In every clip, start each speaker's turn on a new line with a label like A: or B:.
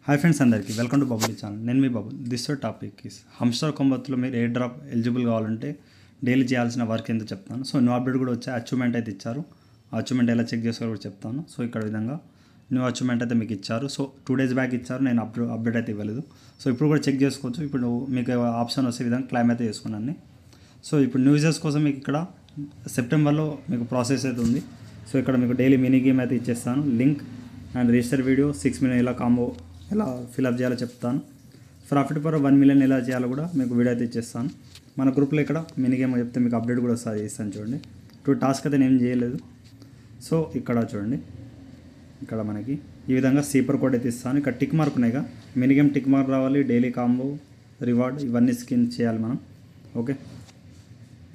A: Hi friends అందరికీ welcome to bubble channel. నేను మీ bubble. This topic is హమ్స్టర్ కొంబత్తులో మీరు air drop eligible కావాలంటే daily చేయాల్సిన వర్క్ ఏంటో చెప్తాను. సో న్యూ అప్డేట్ కూడా వచ్చే అచీవ్మెంట్ అయితే ఇచ్చారు. ఆ అచీవ్మెంట్ ఎలా చెక్ చేసుకోవాలో కూడా చెప్తాను. సో ఇక్కడ విధంగా న్యూ అచీవ్మెంట్ అయితే మీకు ఇచ్చారు. సో 2 days బ్యాక్ ఇచ్చారు, నేను అప్డేట్ అయితే ఇవ్వలేదు. సో ఇప్పుడు కూడా చెక్ చేసుకోవచ్చు. ఇప్పుడు మీకు ఆప్షన్ వచ్చే విధంగా క్లైమ్ అయితే చేసుకున్నాను. సో ఇప్పుడు న్యూ యూజర్స్ కోసం మీకు ఇక్కడ సెప్టెంబర్లో మీకు ప్రాసెస్ అయితే ఉంది. సో ఇక్కడ మీకు డైలీ మినీ గేమ్ అయితే ఇచ్చేస్తాను. Link and register video 6 million ఎలా కాంబో ఎలా ఫిల్అప్ చేయాలో చెప్తాను. ప్రాఫిట్ పర్ 1 million ఎలా చేయాలో కూడా మీకు వీడియో అయితే ఇచ్చేస్తాను. మన గ్రూప్లో ఇక్కడ మినీ గేమ్ చెప్తే మీకు అప్డేట్ కూడా ఒకసారి చేస్తాను. చూడండి, 2 టాస్క్ అయితే నేను చేయలేదు. సో ఇక్కడ చూడండి, ఇక్కడ మనకి ఈ విధంగా సీపర్ కోడ్ అయితే ఇస్తాను. ఇక్కడ టిక్ మార్క్ ఉన్నాయిగా, మినీ గేమ్ టిక్ మార్క్ రావాలి, డైలీ కాంబో రివార్డ్ ఇవన్నీ స్కిన్ చేయాలి మనం. ఓకే,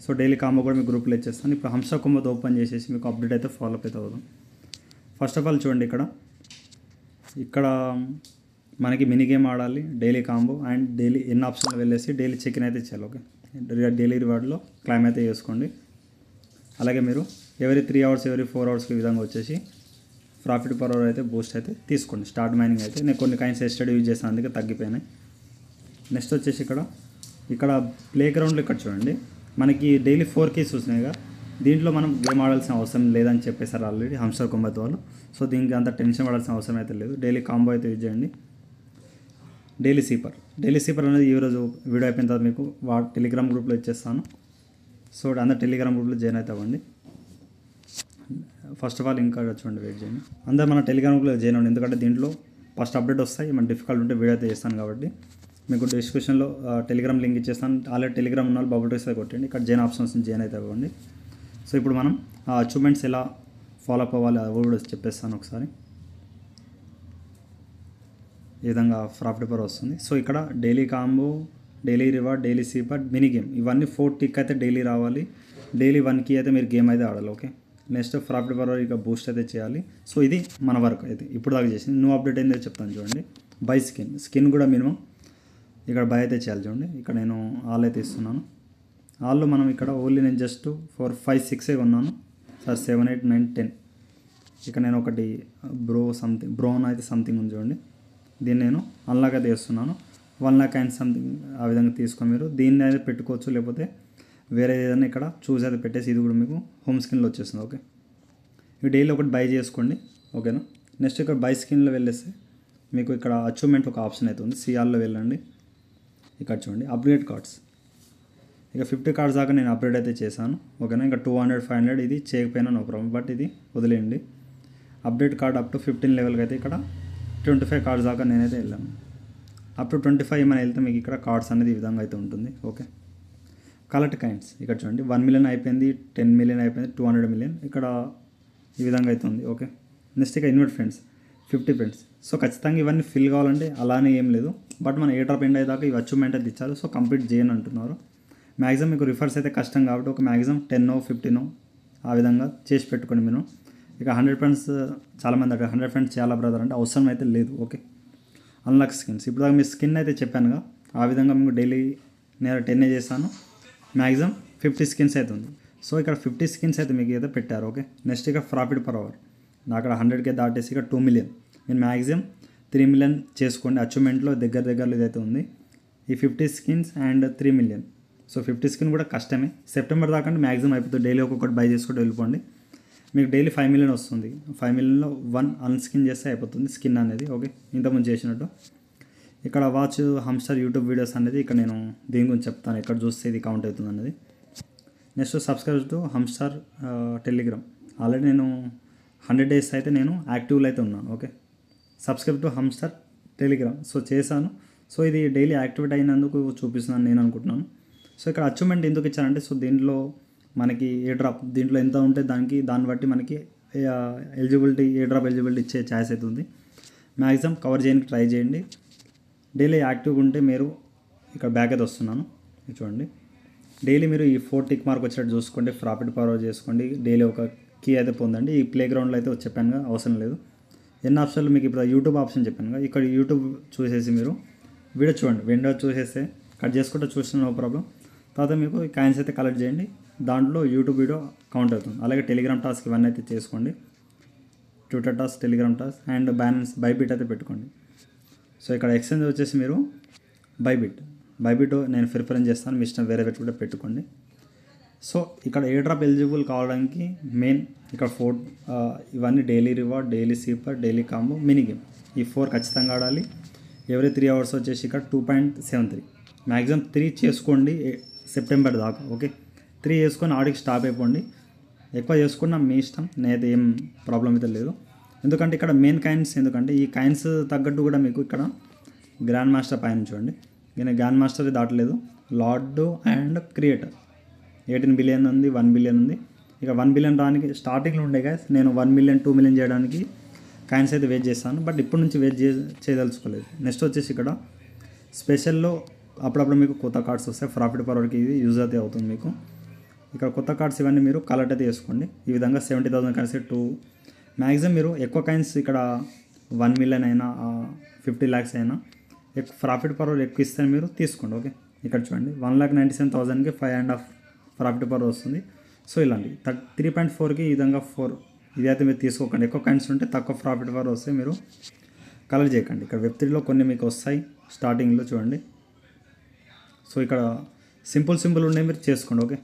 A: సో డైలీ కాంబో కూడా మీకు గ్రూప్లో ఇచ్చేస్తాను. ఇప్పుడు హంసా కొంబతో ఓపెన్ చేసేసి మీకు అప్డేట్ అయితే ఫాలోఅప్ అయితే అవుదాం. ఫస్ట్ ఆఫ్ ఆల్ చూడండి, ఇక్కడ మనకి మినీ గేమ్ ఆడాలి, డైలీ కాంబో అండ్ డైలీ ఎన్ని ఆప్షన్లు వెళ్ళేసి డైలీ చెక్ ఇన్ అయితే ఇచ్చాలి. ఓకే, డైలీ రివార్డ్లో క్లైమ్ అయితే చేసుకోండి. అలాగే మీరు ఎవరీ 3 hours ఎవరీ 4 hours ఈ విధంగా వచ్చేసి ప్రాఫిట్ పర్ అవర్ అయితే బూస్ట్ అయితే తీసుకోండి. స్టార్ట్ మైనింగ్ అయితే నేను కొన్ని కైండ్స్ ఎస్టడీ యూజ్ చేస్తాను, అందుకే తగ్గిపోయినాయి. నెక్స్ట్ వచ్చేసి ఇక్కడ ప్లే గ్రౌండ్లో ఇక్కడ చూడండి, మనకి డైలీ 4 keys వస్తున్నాయిగా. దీంట్లో మనం గేమ్ ఆడాల్సిన అవసరం లేదని చెప్పేసారు ఆల్రెడీ హంసర్ కొంబత్ వాళ్ళు. సో దీనికి అంత టెన్షన్ పడాల్సిన అవసరం అయితే లేదు. డైలీ కాంబో అయితే యూజ్ చేయండి. డైలీ సీపర్ అనేది ఈరోజు వీడియో అయిపోయిన తర్వాత మీకు టెలిగ్రామ్ గ్రూప్లో ఇచ్చేస్తాను. సో అందరు టెలిగ్రామ్ గ్రూప్లో జాయిన్ అయితే అవ్వండి. ఫస్ట్ ఆఫ్ ఆల్ ఇంకా చూడండి, వెయిట్ చేయండి. అందరూ మన టెలిగ్రామ్ గ్రూప్లో జాయిన్ అవ్వండి, ఎందుకంటే దీంట్లో ఫస్ట్ అప్డేట్ వస్తాయి. మన డిఫికల్ట్ ఉంటే వీడియో అయితే చేస్తాను కాబట్టి మీకు డిస్క్రిప్షన్లో టెలిగ్రామ్ లింక్ ఇచ్చేస్తాను. ఆల్రెడీ టెలిగ్రామ్ ఉన్న వాళ్ళు బబుల్ రైస్ కొట్టండి. ఇక్కడ జాయిన్ ఆప్షన్స్ జాయిన్ అయితే అవ్వండి. సో ఇప్పుడు మనం ఆ అచీవ్మెంట్స్ ఎలా ఫాలోఅప్ అవ్వాలి అవి కూడా చెప్పేస్తాను ఒకసారి. ఈ విధంగా ప్రాఫిట్ పర్ వస్తుంది. సో ఇక్కడ daily combo, daily reward, daily cipher, mini game ఇవన్నీ 4 tick అయితే డైలీ రావాలి. డైలీ 1 key అయితే మీరు గేమ్ అయితే ఆడాలి. ఓకే, నెక్స్ట్ ప్రాఫిట్ పర్ ఇక బూస్ట్ అయితే చేయాలి. సో ఇది మన వర్క్ అయితే ఇప్పుడు దాకా చేసింది. న్యూ అప్డేట్ ఏందో చెప్తాను చూడండి. బై స్కిన్ కూడా మినిమం ఇక్కడ బై అయితే చేయాలి. చూడండి, ఇక్కడ నేను ఆల్ అయితే ఇస్తున్నాను. ఆల్లో మనం ఇక్కడ ఓన్లీ నేను జస్ట్ 4, 5, 6 కొన్నాను సార్. 7, 8, 9, 10 ఇక్కడ నేను ఒకటి బ్రోన్ అయితే సంథింగ్ ఉంది చూడండి. దీన్ని నేను అన్లాక్ అయితే చేస్తున్నాను. 1 lakh అండ్ సంథింగ్ ఆ విధంగా తీసుకొని మీరు దీన్ని అయితే పెట్టుకోవచ్చు, లేకపోతే వేరే ఏదైనా ఇక్కడ చూస్ అయితే పెట్టేసి ఇది కూడా మీకు హోమ్ స్క్రీన్లో వచ్చేస్తుంది. ఓకే, ఇవి డైలీ ఒకటి బై చేసుకోండి. ఓకేనా, నెక్స్ట్ ఇక్కడ బై స్క్రీన్లో వెళ్ళేస్తే మీకు ఇక్కడ అచీవ్మెంట్ ఒక ఆప్షన్ అయితే ఉంది. సిఆర్లో వెళ్ళండి. ఇక్కడ చూడండి అప్గ్రేడ్ కార్డ్స్, ఇక 50 cards దాకా నేను అప్గ్రేడ్ అయితే చేశాను. ఓకేనా, ఇంకా 200, 500 ఇది చేయకపోయినా నో ప్రాబ్లం, బట్ ఇది వదిలేయండి. అప్డేట్ కార్డ్ అప్ టు 15 లెవెల్కి అయితే ఇక్కడ 25 cards దాకా నేనైతే వెళ్ళాను. అప్ టు 25 ఏమైనా వెళ్తే మీకు ఇక్కడ కార్డ్స్ అనేది ఈ విధంగా అయితే ఉంటుంది. ఓకే, కలెక్ట్ కైండ్స్ ఇక్కడ చూడండి, 1 million అయిపోయింది, 10 million అయిపోయింది, 200 million ఇక్కడ ఈ విధంగా అయితే ఉంది. ఓకే, నెక్స్ట్ ఇక ఇన్వైట్ ఫ్రెండ్స్ 50 friends. సో ఖచ్చితంగా ఇవన్నీ ఫిల్ కావాలంటే అలానే ఏం లేదు, బట్ మన ఏ డ్రాప్ ఎండ్ అయ్యేదాకా ఇవి అచీవ్మెంట్ అయితే ఇచ్చారు. సో కంప్లీట్ చేయని అంటున్నారు. మ్యాక్సిమం మీకు రిఫర్స్ అయితే కష్టం కాబట్టి ఒక మ్యాక్సిమం 10, 15 ఆ విధంగా చేసి పెట్టుకోండి మీరు. ఇక 100 friends చాలామంది అక్కడ 100 friends చాలా బ్రదర్ అంటే అవసరం అయితే లేదు. ఓకే, అన్లాక్ స్కిన్స్ ఇప్పుడు దాకా మీ స్కిన్ అయితే చెప్పానుగా, ఆ విధంగా మీకు డైలీ నేను 10 చేశాను. మ్యాక్సిమం 50 skins అయితే ఉంది. సో ఇక్కడ 50 skins అయితే మీకు అయితే పెట్టారు. ఓకే, నెక్స్ట్ ఇక ప్రాఫిట్ పర్ అవర్ అక్కడ 100K దాటేసి ఇక 2 million మీరు మ్యాక్సిమం 3 million చేసుకోండి. అచీవ్మెంట్లో దగ్గరలో ఇదైతే ఉంది. ఈ 50 skins and 3 million. So 50 skin కూడా కష్టమే. సెప్టెంబర్ దాకా అంటే మ్యాక్సిమం అయిపోతుంది. డైలీ ఒక్కొక్కటి బై చేసుకుంటూ వెళ్ళిపోండి. మీకు డైలీ 5 million వస్తుంది. 5 millionలో 1 అన్స్కిన్ చేస్తే అయిపోతుంది స్కిన్ అనేది. ఓకే, ఇంతకుముందు చేసినట్టు. ఇక్కడ వాచ్ హంస్టర్ యూట్యూబ్ వీడియోస్ అనేది ఇక్కడ నేను దీని గురించి చెప్తాను, ఎక్కడ చూస్తే ఇది కౌంట్ అవుతుంది అనేది. Next subscribe to హంస్టర్ Telegram. Already నేను 100 days అయితే నేను యాక్టివ్లో అయితే ఉన్నాను. Okay, subscribe to హంస్టర్ Telegram. So చేశాను. సో ఇది డైలీ యాక్టివేట్ అయినందుకు చూపిస్తున్నాను నేను అనుకుంటున్నాను. సో ఇక్కడ అచీవ్మెంట్ ఎందుకు ఇచ్చారంటే, సో దీంట్లో మనకి ఏ డ్రాప్ దీంట్లో ఎంత ఉంటే దాన్ని బట్టి మనకి ఎలిజిబిలిటీ ఏ డ్రాప్ ఎలిజిబిలిటీ ఇచ్చే ఛాయిస్ అవుతుంది. మ్యాక్సిమం కవర్ చేయడానికి ట్రై చేయండి. డైలీ యాక్టివ్గా ఉంటే మీరు ఇక్కడ బ్యాక్ అయితే వస్తున్నాను చూడండి. డైలీ మీరు ఈ 4 tick మార్క్ వచ్చేటట్టు చూసుకోండి. ప్రాఫిట్ పర్ అవర్ చేసుకోండి. డైలీ ఒక కీ అయితే పొందండి. ఈ ప్లే గ్రౌండ్లో అయితే చెప్పానుగా అవసరం లేదు. ఎన్ని ఆప్షన్లు మీకు ఇప్పుడు యూట్యూబ్ ఆప్షన్ చెప్పానుగా, ఇక్కడ యూట్యూబ్ చూసేసి మీరు వీడియో చూడండి. విండో చూసేస్తే కట్ చేసుకుంటే చూసిన నో ప్రాబ్లం. తర్వాత మీకు కాయిన్స్ అయితే కలెక్ట్ చేయండి. దాంట్లో యూట్యూబ్ వీడియో కౌంట్ అవుతుంది. అలాగే టెలిగ్రామ్ టాస్క్ ఇవన్నీ అయితే చేసుకోండి. Twitter task, Telegram task and balance Bybit అయితే పెట్టుకోండి. సో ఇక్కడ ఎక్స్చేంజ్ వచ్చేసి మీరు బైబిట్ నేను ప్రిఫరెన్స్ చేస్తాను, మీ ఇష్టం వేరే కూడా పెట్టుకోండి. సో ఇక్కడ ఎయిర్ డ్రాప్ ఎలిజిబుల్ కావడానికి మెయిన్ ఇక్కడ ఇవన్నీ daily reward, daily cipher, daily combo, mini game ఈ 4 ఖచ్చితంగా ఆడాలి. ఎవ్రీ 3 hours వచ్చేసి ఇక్కడ 2.73 మ్యాక్సిమం 3 చేసుకోండి సెప్టెంబర్ దాకా. ఓకే, 3 చేసుకొని ఆడికి స్టాప్ అయిపోండి. ఎక్కువ చేసుకున్నా మీ ఇష్టం, నేనైతే ఏం ప్రాబ్లం అయితే లేదు. ఎందుకంటే ఇక్కడ మెయిన్ కాయిన్స్, ఎందుకంటే ఈ కాయిన్స్ తగ్గట్టు కూడా మీకు ఇక్కడ గ్రాండ్ మాస్టర్ పైన చూడండి, నేను గ్రాండ్ మాస్టర్ దాటలేదు. లార్డ్ అండ్ క్రియేటర్ 18 బిలియన్ ఉంది, 1 బిలియన్ ఉంది. ఇక 1 బిలియన్ రానికి స్టార్టింగ్లో ఉండే గైస్, నేను 1 మిలియన్ 2 మిలియన్ చేయడానికి కాయిన్స్ అయితే వెయిట్ చేస్తాను, బట్ ఇప్పటి నుంచి వెయిట్ చేయదలుచుకోలేదు. నెక్స్ట్ వచ్చేసి ఇక్కడ స్పెషల్లో అప్పుడప్పుడు మీకు కొత్త కార్డ్స్ వస్తాయి, ప్రాఫిట్ పవర్కి ఇది యూజ్ అయితే అవుతుంది మీకు. ఇక్కడ కొత్త కార్డ్స్ ఇవన్నీ మీరు కలెక్ట్ అయితే చేసుకోండి. ఈ విధంగా 70,000 కాయిన్స్ మ్యాక్సిమం మీరు ఎక్కువ కాయిన్స్ ఇక్కడ 1 మిలియన్ అయినా 50 lakhs అయినా ప్రాఫిట్ పవర్ ఎక్కువ ఇస్తే మీరు తీసుకోండి. ఓకే, ఇక్కడ చూడండి 1,97,000కి 5.5 ప్రాఫిట్ పవర్ వస్తుంది. సో ఇలాంటి 3.4కి ఈ విధంగా 4 ఇది అయితే మీరు తీసుకోకండి. ఎక్కువ కాయిన్స్ ఉంటే తక్కువ ప్రాఫిట్ పవర్ వస్తే మీరు కలెక్ట్ చేయకండి. ఇక్కడ వెబ్3లో కొన్ని మీకు వస్తాయి స్టార్టింగ్లో చూడండి. సో ఇక్కడ సింపుల్ ఉన్నాయి, మీరు చేసుకోండి. ఓకే,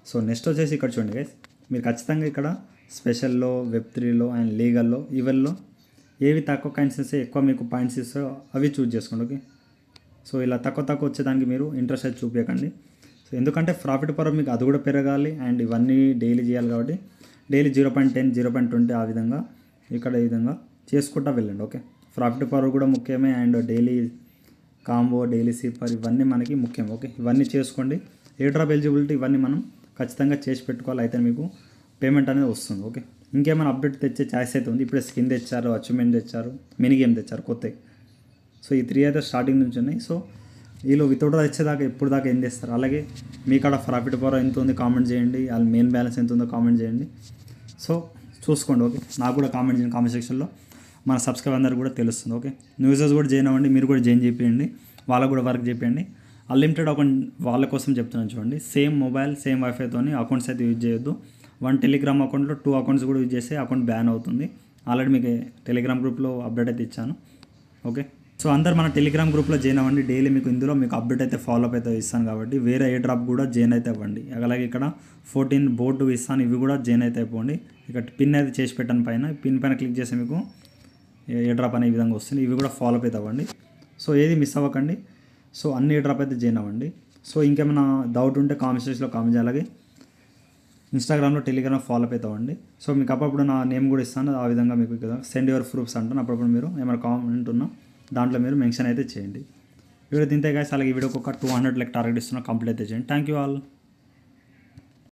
A: సో నెక్స్ట్ వచ్చేసి ఇక్కడ చూడండి గైస్, మీరు ఖచ్చితంగా ఇక్కడ స్పెషల్లో, వెబ్3లో అండ్ లీగల్లో ఈవెల్లో ఏవి తక్కువ కాయిన్స్ ఇస్తే ఎక్కువ మీకు పాయింట్స్ ఇస్తాయో అవి చూజ్ చేసుకోండి. ఓకే, సో ఇలా తక్కువ వచ్చేదానికి మీరు ఇంట్రెస్ట్ అయితే చూపించకండి. సో ఎందుకంటే ప్రాఫిట్ పవర్ మీకు అది కూడా పెరగాలి అండ్ ఇవన్నీ డైలీ చేయాలి కాబట్టి డైలీ 0.10, 0.20 ఆ విధంగా ఇక్కడ ఈ విధంగా చేసుకుంటూ వెళ్ళండి. ఓకే, ప్రాఫిట్ పవర్ కూడా ముఖ్యమే అండ్ డైలీ కాంబో, డైలీ సీపర్ ఇవన్నీ మనకి ముఖ్యం. ఓకే, ఇవన్నీ చేసుకోండి. ఎయిర్ డ్రాప్ ఎలిజిబిలిటీ ఇవన్నీ మనం ఖచ్చితంగా చేసి పెట్టుకోవాలి, అయితే మీకు పేమెంట్ అనేది వస్తుంది. ఓకే, ఇంకేమైనా అప్డేట్ తెచ్చే ఛాయిస్ అయితే ఉంది. ఇప్పుడే స్కిన్ తెచ్చారు, అచీవ్మెంట్ తెచ్చారు, మినీ గేమ్ తెచ్చారు కొత్త. సో ఈ 3 అయితే స్టార్టింగ్ నుంచి ఉన్నాయి. సో వీళ్ళు వితౌట్ తెచ్చేదాకా ఎప్పుడు దాకా ఏం చేస్తారు. అలాగే మీ కాడ ప్రాఫిట్ పవర్ ఎంత ఉంది కామెంట్ చేయండి, వాళ్ళ మెయిన్ బ్యాలెన్స్ ఎంత ఉందో కామెంట్ చేయండి. సో చూసుకోండి. ఓకే, నాకు కూడా కామెంట్ చేయండి కామెంట్ సెక్షన్లో, మన సబ్స్క్రైబర్ అందరూ కూడా తెలుస్తుంది. ఓకే, న్యూజర్స్ కూడా జాయిన్ అవ్వండి, మీరు కూడా జాయిన్ చేయండి, వాళ్ళకు కూడా వర్క్ చేయండి. అన్లిమిటెడ్ అకౌంట్ వాళ్ళ కోసం చెప్తున్నాను చూడండి. సేమ్ మొబైల్ సేమ్ వైఫైతో అకౌంట్స్ అయితే యూజ్ చేయొద్దు. 1 టెలిగ్రామ్ అకౌంట్లో 2 అకౌంట్స్ కూడా యూజ్ చేస్తే అకౌంట్ బ్యాన్ అవుతుంది. ఆల్రెడీ మీకు టెలిగ్రామ్ గ్రూప్లో అప్డేట్ అయితే ఇచ్చాను. ఓకే, సో అందరు మన టెలిగ్రామ్ గ్రూప్లో జాయిన్ అవ్వండి. డైలీ మీకు ఇందులో మీకు అప్డేట్ అయితే ఫాలో అప్ అయితే ఇస్తాను కాబట్టి వేరే ఏ డ్రాప్ కూడా జాయిన్ అయితే అవ్వండి. అలాగే ఇక్కడ 14 బోర్డు ఇస్తాను, ఇవి కూడా జాయిన్ అయితే అయిపోండి. ఇక్కడ పిన్ అయితే చేసి పెట్టాను పైన, పిన్ పైన క్లిక్ చేస్తే మీకు ఏ డ్రాప్ అనే విధంగా వస్తుంది. ఇవి కూడా ఫాలో అప్ అయితే అవ్వండి. సో ఏది మిస్ అవ్వకండి. సో అన్ని ఏ డ్రాప్ అయితే జాయిన్ అవ్వండి. సో ఇంకేమైనా డౌట్ ఉంటే కామెంట్ సెక్షన్లో కామెంట్ చేయాలి. అలాగే ఇన్స్టాగ్రామ్లో, టెలిగ్రామ్ ఫాలో అప్ అయితే అవ్వండి. సో మీకు అప్పుడప్పుడు నా నేమ్ కూడా ఇస్తాను, ఆ విధంగా మీకు సెండ్ యువర్ ప్రూఫ్స్ అంటాను. అప్పుడప్పుడు మీరు ఏమైనా కామెంట్ ఉన్నా దాంట్లో మీరు మెన్షన్ అయితే చేయండి. వీడియో తింటే గాయస్, అలాగే ఈ వీడియోకి ఒక 200 టార్గెట్ ఇస్తున్నా, కంప్లీట్ అయితే చేయండి. Thank you all.